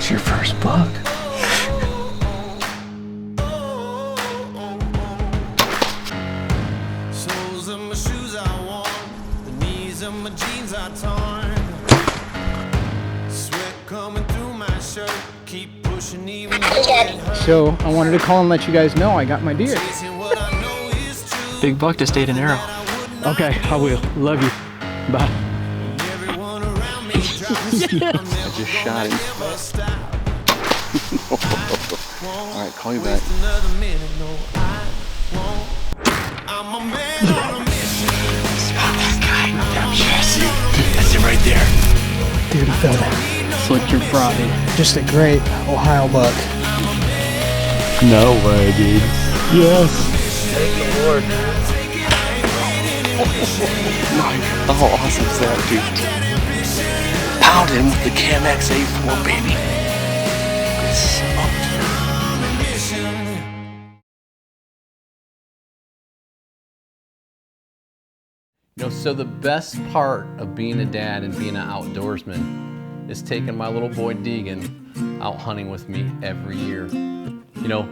What's your first book? Soles of my shoes are worn, the knees of my jeans are torn. Sweat coming through my shirt, keep pushing even though it hurts. So I wanted to call and let you guys know I got my deer. Chasing what I know is true. Big buck just ate an arrow. Okay, I will. Love you. Bye. Everyone around me drops. I just shot him. Alright, call you back. Another minute, no, I won't. I'm a man on a mission. Spot that guy. Damn chassis. That's it right there. Dude, he felt it. Slick your fried. Just a great Ohio buck. No way, dude. Yes. Thank the Lord. How awesome is that, dude? Pound him with the Cam X84, baby. It's smoked. You know, so the best part of being a dad and being an outdoorsman is taking my little boy Degan out hunting with me every year. You know,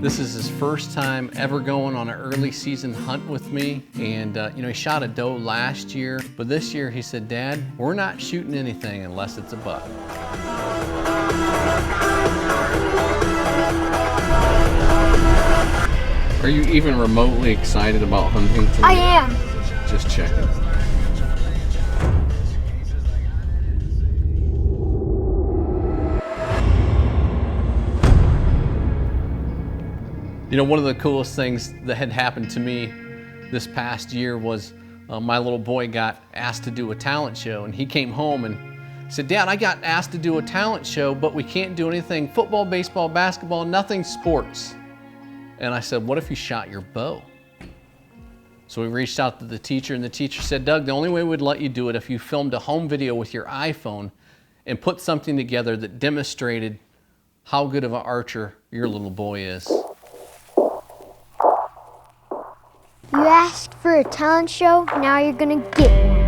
this is his first time ever going on an early season hunt with me, and you know, he shot a doe last year, but this year he said, "Dad, we're not shooting anything unless it's a buck." Are you even remotely excited about hunting today? I am. Just checking. You know, one of the coolest things that had happened to me this past year was my little boy got asked to do a talent show, and he came home and said, "Dad, I got asked to do a talent show, but we can't do anything football, baseball, basketball, nothing sports." And I said, "What if you shot your bow?" So we reached out to the teacher, and the teacher said, "Doug, the only way we'd let you do it if you filmed a home video with your iPhone and put something together that demonstrated how good of an archer your little boy is." You asked for a talent show, now you're gonna get one.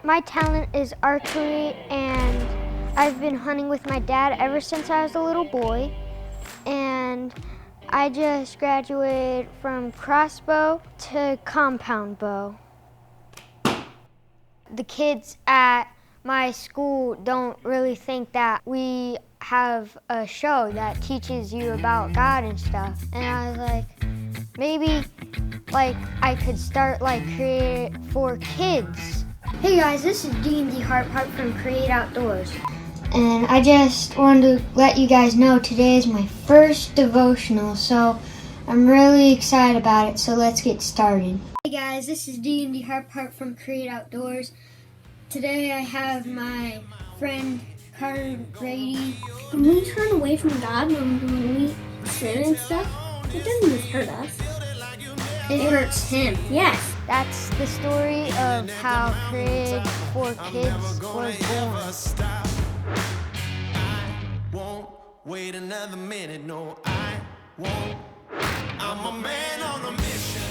My talent is archery, and I've been hunting with my dad ever since I was a little boy. And I just graduated from crossbow to compound bow. The kids at my school don't really think that we have a show that teaches you about God and stuff. And I was like, maybe I could start create it for kids. Hey guys, this is D&D Heart from Create Outdoors. And I just wanted to let you guys know today is my first devotional, so I'm really excited about it, so let's get started. Hey guys, this is D&D Heart from Create Outdoors. Today I have my friend Carter Brady. When we turn away from God, when we sin and stuff, it doesn't just hurt us. It hurts him. Yes. That's the story of how Create for Kids was born. Won't wait another minute, no, I won't. I'm a man on a mission.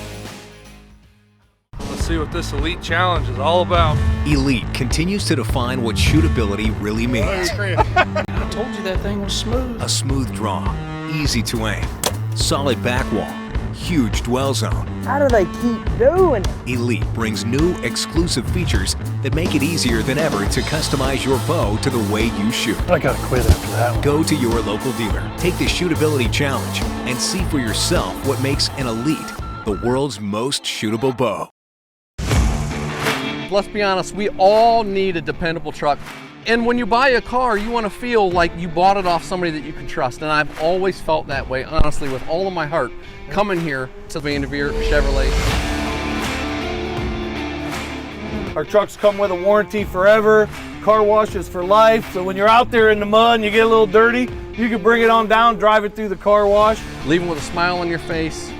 Let's see what this Elite Challenge is all about. Elite continues to define what shootability really means. I told you that thing was smooth. A smooth draw, easy to aim, solid back wall, huge dwell zone. How do they keep doing it? Elite brings new exclusive features that make it easier than ever to customize your bow to the way you shoot. I gotta quit after that one. Go to your local dealer, take the shootability challenge, and see for yourself what makes an Elite the world's most shootable bow. Let's be honest, we all need a dependable truck. And when you buy a car, you want to feel like you bought it off somebody that you can trust. And I've always felt that way, honestly, with all of my heart, coming here to Vanderveer Chevrolet. Our trucks come with a warranty forever, car washes for life, so when you're out there in the mud and you get a little dirty, you can bring it on down, drive it through the car wash. Leaving with a smile on your face,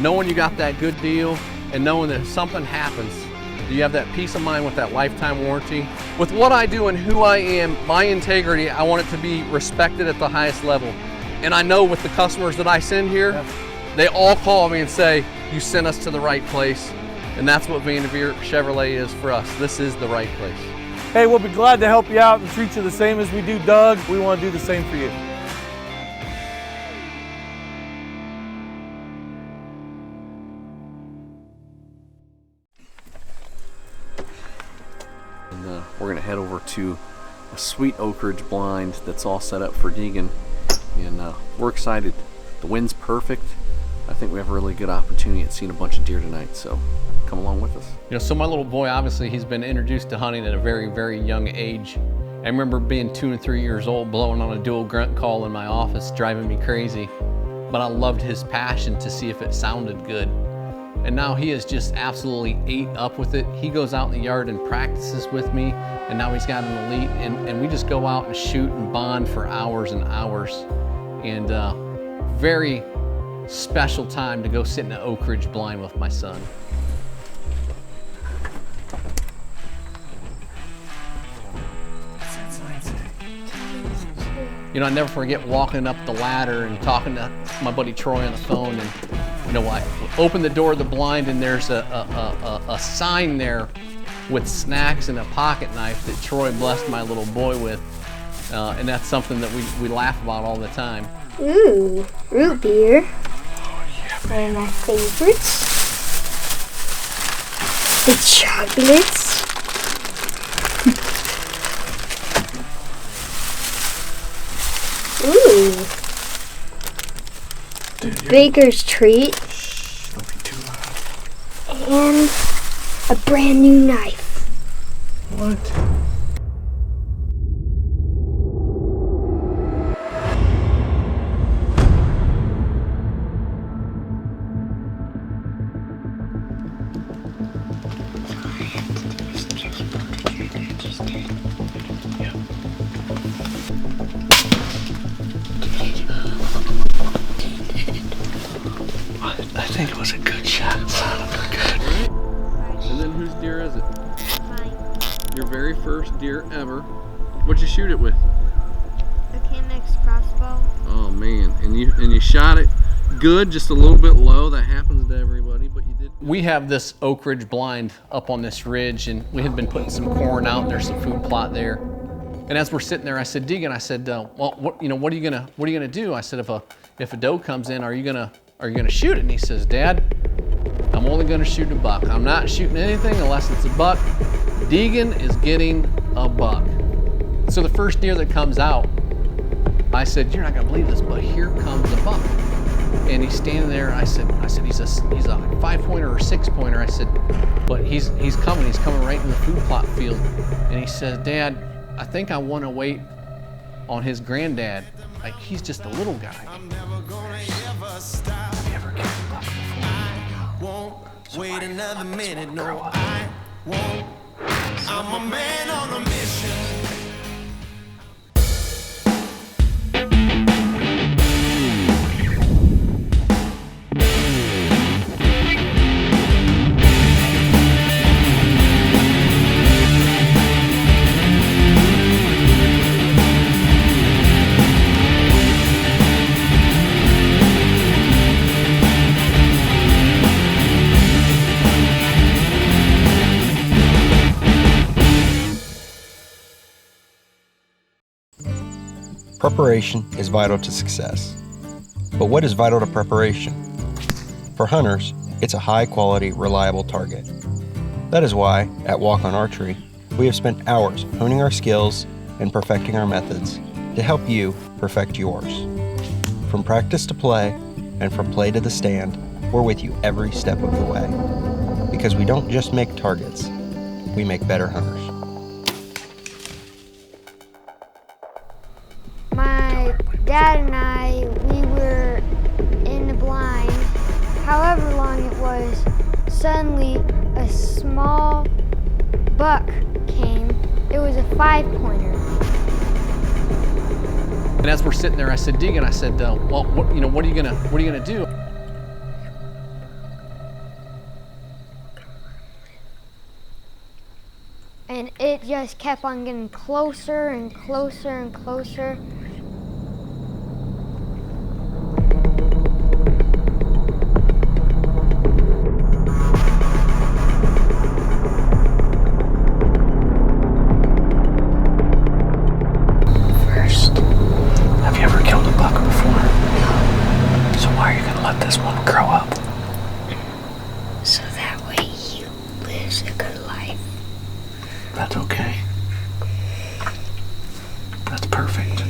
knowing you got that good deal, and knowing that if something happens, You have that peace of mind with that lifetime warranty. With what I do and who I am, my integrity, I want it to be respected at the highest level. And I know with the customers that I send here, they all call me and say, you sent us to the right place. And that's what Vanderveer Chevrolet is for us. This is the right place. Hey, we'll be glad to help you out and treat you the same as we do Doug. We want to do the same for you. And we're gonna head over to a sweet Oak Ridge blind that's all set up for Degan. And we're excited. The wind's perfect. I think we have a really good opportunity at seeing a bunch of deer tonight, so come along with us. You know, so my little boy, obviously, he's been introduced to hunting at a very, very young age. I remember being 2 and 3 years old, blowing on a dual grunt call in my office, driving me crazy. But I loved his passion to see if it sounded good. And now he is just absolutely ate up with it. He goes out in the yard and practices with me, and now he's got an elite, and we just go out and shoot and bond for hours and hours. And very special time to go sit in an Oak Ridge blind with my son. You know, I never forget walking up the ladder and talking to my buddy Troy on the phone, and you know, I open the door of the blind and there's a sign there with snacks and a pocket knife that Troy blessed my little boy with, and that's something that we laugh about all the time. Ooh, root beer. One of my favorites. The chocolates. Ooh. Baker's treat. Shh, don't be too loud. And a brand new knife. What? I think it was a good shot. It sounded good. And then whose deer is it? Your very first deer ever. What'd you shoot it with? A KMX crossbow. Oh man, and you shot it good, just a little bit low. That happens to everybody, but you did. We have this Oak Ridge blind up on this ridge, and we had been putting some corn out. And there's some food plot there. And as we're sitting there, I said, Degan, I said, well, what are you gonna do? I said, if a doe comes in, are you gonna shoot it? And he says, Dad, I'm only gonna shoot a buck. I'm not shooting anything unless it's a buck. Degan is getting a buck. So the first deer that comes out, I said, you're not gonna believe this, but here comes a buck. And he's standing there. I said, he's a 5-pointer or 6-pointer. I said, but he's coming right in the food plot field. And he says, Dad, I think I want to wait on his granddad. Like, he's just a little guy. I'm never gonna ever stop. Have you ever killed a buck before? Won't wait another minute, no, I won't. I'm a man on a mission. Preparation is vital to success. But what is vital to preparation? For hunters, it's a high-quality, reliable target. That is why, at Walk On Archery, we have spent hours honing our skills and perfecting our methods to help you perfect yours. From practice to play, and from play to the stand, we're with you every step of the way. Because we don't just make targets, we make better hunters. My dad and I, we were in the blind, however long it was, suddenly a small buck came. It was a 5-pointer. And as we're sitting there, I said, Degan, I said, well, what are you gonna do? and it just kept on getting closer and closer and closer. First, have you ever killed a buck before? No. So why are you gonna let this one grow up? So that way he lives a good life. That's okay. That's perfect.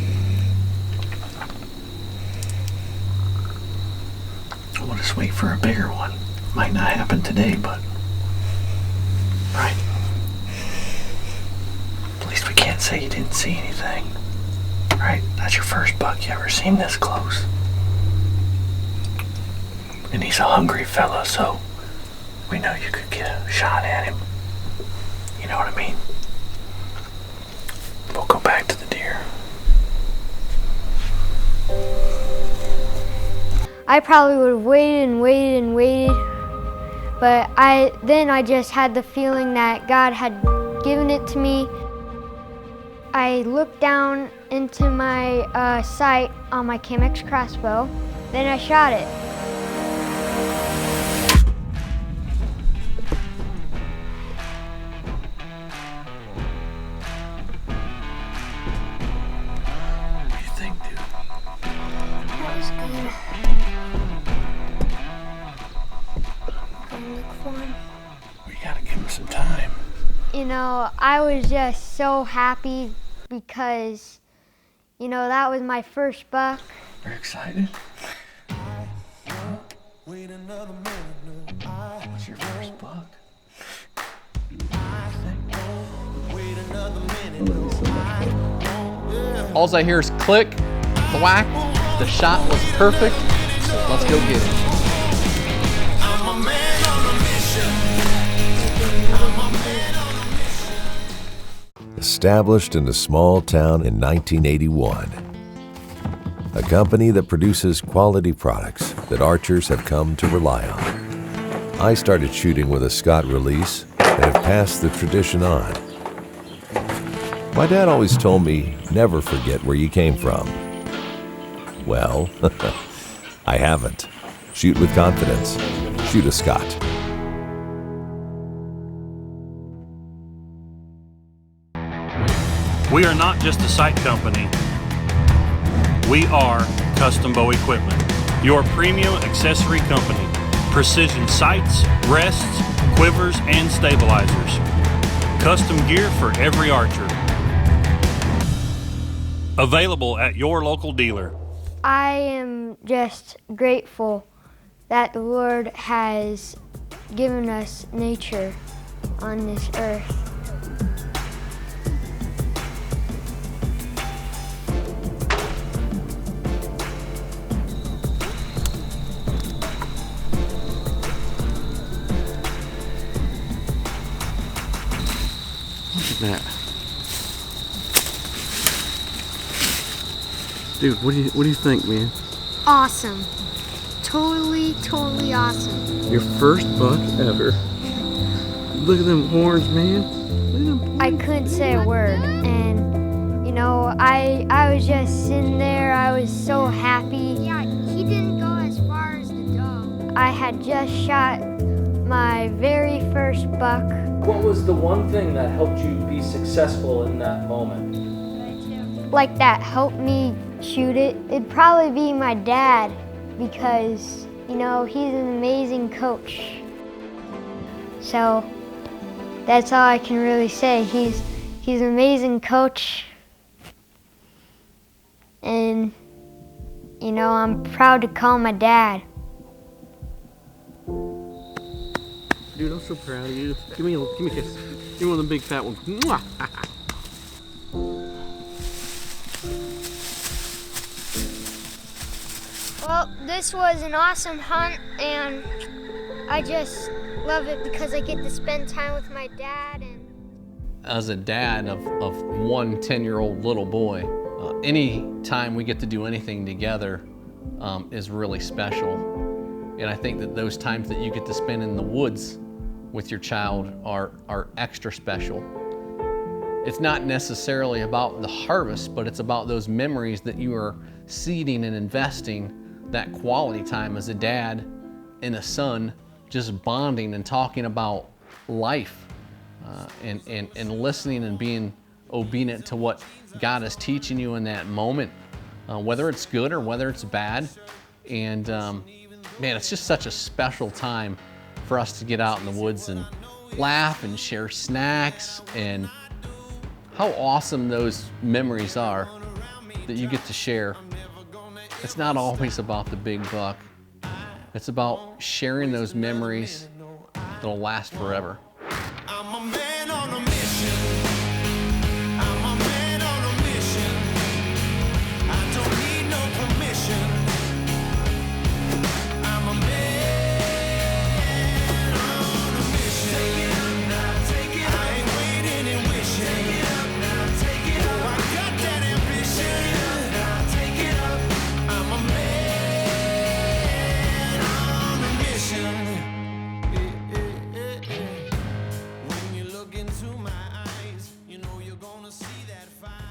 We'll just wait for a bigger one. Might not happen today, but... Right. At least we can't say you didn't see anything. Right? That's your first buck you ever seen this close. And he's a hungry fella, so we know you could get a shot at him. You know what I mean? We'll go back to the deer. I probably would have waited and waited and waited, but then I just had the feeling that God had given it to me. I looked down into my sight on my Chemex crossbow, then I shot it. What do you think, dude? That was good. Go look for him. We gotta give him some time. You know, I was just so happy because, you know, that was my first buck. You're excited? Wait another minute, no, What's your first buck? wait another minute, no, All I hear is click, thwack. The shot was perfect. Let's go get it. I'm a man on a mission. Established in a small town in 1981. A company that produces quality products that archers have come to rely on. I started shooting with a Scott release and have passed the tradition on. My dad always told me, never forget where you came from. Well, I haven't. Shoot with confidence. Shoot a Scott. We are not just a sight company. We are Custom Bow Equipment, your premium accessory company. Precision sights, rests, quivers, and stabilizers. Custom gear for every archer. Available at your local dealer. I am just grateful that the Lord has given us nature on this earth. Look at that. Dude, what do you think, man? Awesome. Totally awesome. Your first buck ever. Look at them horns, man. Look at them horns. I couldn't say a word, and you know, I was just sitting there. I was so happy. Yeah, he didn't go as far as the dog. I had just shot my very first buck. What was the one thing that helped you be successful in that moment? Like that helped me shoot it. It'd probably be my dad because, you know, he's an amazing coach. So that's all I can really say. He's an amazing coach. And, you know, I'm proud to call him my dad. Dude, I'm so proud of you. Give me a kiss. Give me one of the big fat ones. Mwah! Well, this was an awesome hunt, and I just love it because I get to spend time with my dad. And As a dad of one 10-year-old little boy, any time we get to do anything together is really special. And I think that those times that you get to spend in the woods with your child are extra special. it's not necessarily about the harvest, but it's about those memories that you are seeding and investing, that quality time as a dad and a son, just bonding and talking about life, and listening and being obedient to what God is teaching you in that moment, whether it's good or whether it's bad. And man, it's just such a special time for us to get out in the woods and laugh and share snacks, and how awesome those memories are that you get to share. It's not always about the big buck. It's about sharing those memories that'll last forever. I'm a man on a mission. I'm a man on a mission. I don't need no permission. I'm a man on a mission. Take it up now, take it up. I ain't waiting and wishing. Take it up now, take it up. Oh, I got that ambition. Take it up now, take it up. I'm a man on a mission. When you look into my eyes, you know you're gonna see that fire.